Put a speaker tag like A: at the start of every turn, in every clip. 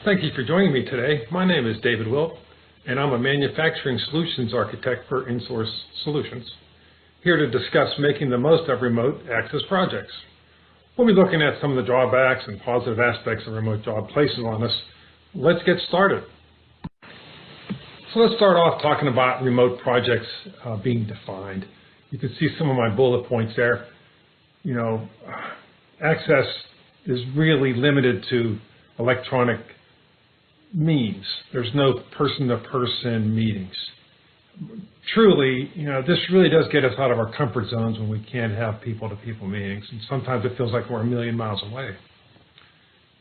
A: Thank you for joining me today. My name is David Wilt, and I'm a manufacturing solutions architect for Insource Solutions, here to discuss making the most of remote access projects. We'll be looking at some of the drawbacks and positive aspects of remote job places on us. Let's get started. So let's start off talking about remote projects being defined. You can see some of my bullet points there. Access is really limited to electronic means. There's no person-to-person meetings. Truly, this really does get us out of our comfort zones when we can't have people-to-people meetings, and sometimes it feels like we're a million miles away.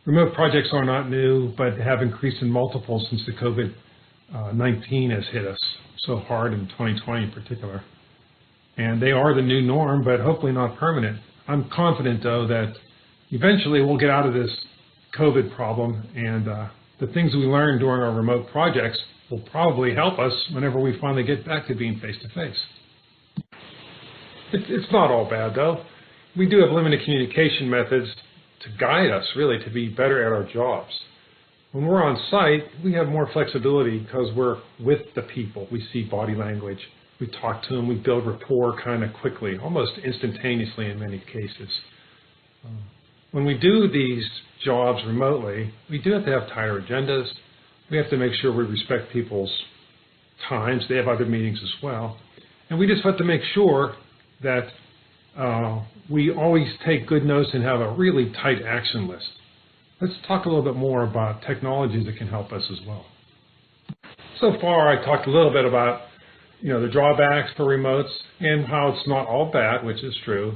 A: Remote projects are not new, but have increased in multiples since the COVID-19 has hit us so hard in 2020 in particular. And they are the new norm, but hopefully not permanent. I'm confident, though, that eventually we'll get out of this COVID problem, and the things we learned during our remote projects will probably help us whenever we finally get back to being face-to-face. It's not all bad, though. We do have limited communication methods to guide us, really, to be better at our jobs. When we're on site, we have more flexibility because we're with the people. We see body language. We talk to them. We build rapport kind of quickly, almost instantaneously in many cases. When we do these jobs remotely, we do have to have tighter agendas. We have to make sure we respect people's times. They have other meetings as well. And we just have to make sure that we always take good notes and have a really tight action list. Let's talk a little bit more about technologies that can help us as well. So far, I talked a little bit about the drawbacks for remotes and how it's not all bad, which is true.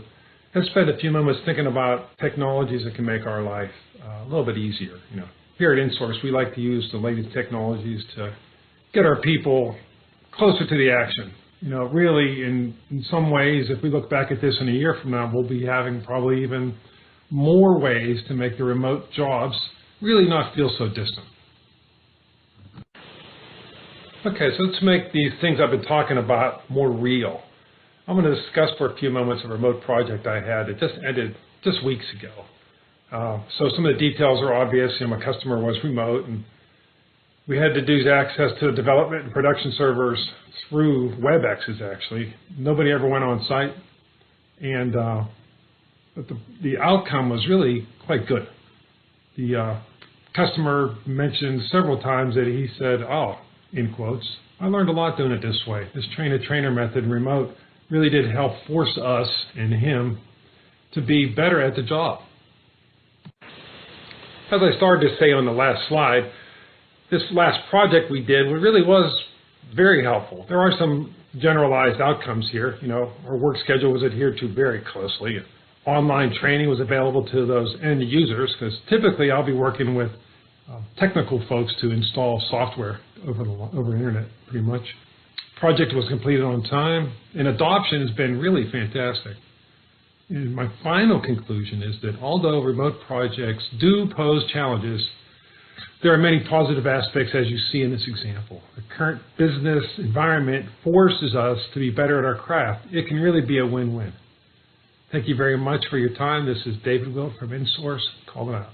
A: Let's spend a few moments thinking about technologies that can make our life a little bit easier. Here at Insource, we like to use the latest technologies to get our people closer to the action. Really, in some ways, if we look back at this in a year from now, we'll be having probably even more ways to make the remote jobs really not feel so distant. Okay, so let's make these things I've been talking about more real. I'm going to discuss for a few moments a remote project I had that just ended just weeks ago. So some of the details are obvious. My customer was remote, and we had to do access to the development and production servers through WebExes, actually. Nobody ever went on site, and but the outcome was really quite good. The customer mentioned several times that he said, "Oh," in quotes, "I learned a lot doing it this way. This train-the-trainer method remote really did help force us and him to be better at the job." As I started to say on the last slide, this last project we did really was very helpful. There are some generalized outcomes here. Our work schedule was adhered to very closely. Online training was available to those end users, because typically I'll be working with technical folks to install software over internet, pretty much. Project was completed on time, and adoption has been really fantastic. And my final conclusion is that although remote projects do pose challenges, there are many positive aspects, as you see in this example. The current business environment forces us to be better at our craft. It can really be a win-win. Thank you very much for your time. This is David Wilt from Insource. Call it out.